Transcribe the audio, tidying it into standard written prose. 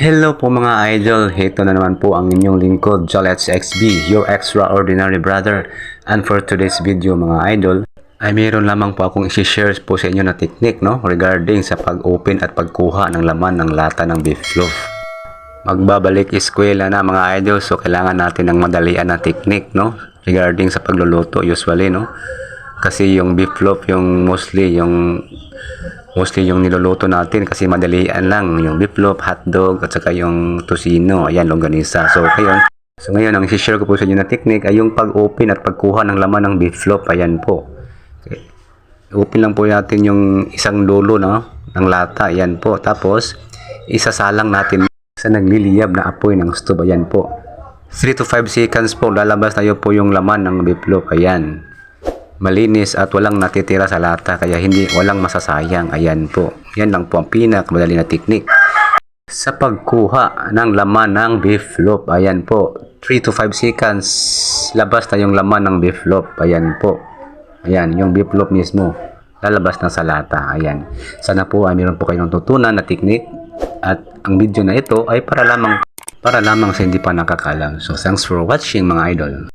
Hello po mga idol, ito na naman po ang inyong lingkod, Jolets XB, your extraordinary brother. And for today's video mga idol, ay mayroon lamang po akong i-share po sa inyo na technique regarding sa pag-open at pagkuha ng laman ng lata ng beef loaf. Magbabalik eskwela na mga idol, so kailangan natin ng madalian na technique regarding sa pagluluto usually kasi yung beef loaf yung mostly yung niluluto natin kasi madalian lang yung beef loaf, hotdog at saka yung tocino, ayan, longganisa. So ngayon ang i-share ko po sa inyo na technique ay yung pag-open at pagkuha ng laman ng beef loaf. Ayan po, okay. Open lang po natin yung isang dulo ng lata, ayan po, tapos isasalang natin sa nagliliyab na apoy ng stove. Ayan po, 3 to 5 seconds po lalabas tayo po yung laman ng beef loaf. Ayan, malinis at walang natitira sa lata, kaya walang masasayang. Ayan po, yan lang po ang pinakamadali na technique sa pagkuha ng laman ng beef loaf. Ayan po, 3 to 5 seconds labas na yung laman ng beef loaf. Ayan po, ayan yung beef loaf mismo lalabas na sa lata. Ayan, sana po ay meron po kayong tutunan na technique, at ang video na ito ay para lamang sa hindi pa nakakalam. So thanks for watching mga idol.